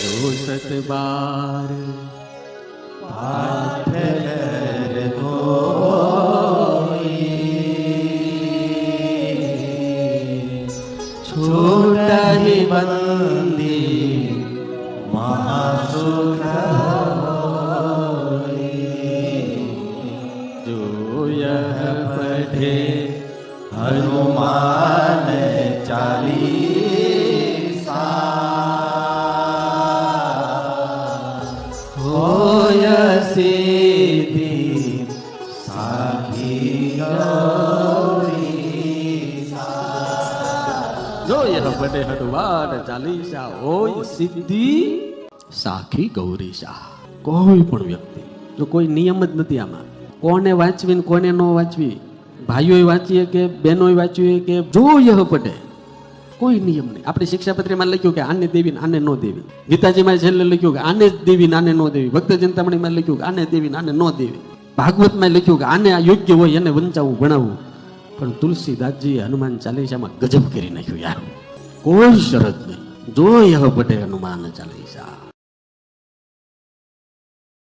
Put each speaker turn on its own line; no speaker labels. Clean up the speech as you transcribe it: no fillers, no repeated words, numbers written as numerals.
જો સતબાર
પાઠ કરતો છૂટહી બંદી મહાસુખ
જો યહ પઢે
હનુમાન ચાલીસા હોય સિદ્ધિ સાખી ગૌરી
જો યહ પઢે હનુમાન ચાલીસા હોય સિદ્ધિ સાખી ગૌરીશા. કોઈ પણ વ્યક્તિ, જો કોઈ નિયમ જ નથી આમાં, કોને વાંચવી ને કોને ન વાંચવી, ભાઈઓએ વાંચીએ કે બહેનોએ વાંચીએ કે જો યહ પઢે, કોઈ નિયમ નહીં. આપણી શિક્ષાપત્રીમાં લખ્યું કે આને દેવી ને આને ન દેવી, ગીતાજીમાં છેલ્લે લખ્યું કે આને જ દેવી ને આને ન દેવી, ભક્ત ચિંતામણીમાં લખ્યું કે આને દેવી ને આને ન દેવી, ભાગવતમાં લખ્યું કે આને આ યોગ્ય હોય એને વંચાવવું ભણાવવું. પણ તુલસીદાસજીએ હનુમાન ચાલીસામાં ગજબ કરી નાખ્યું યાર. કોઈ શરત નહીં, જો યહ પઢે હનુમાન ચાલીસા.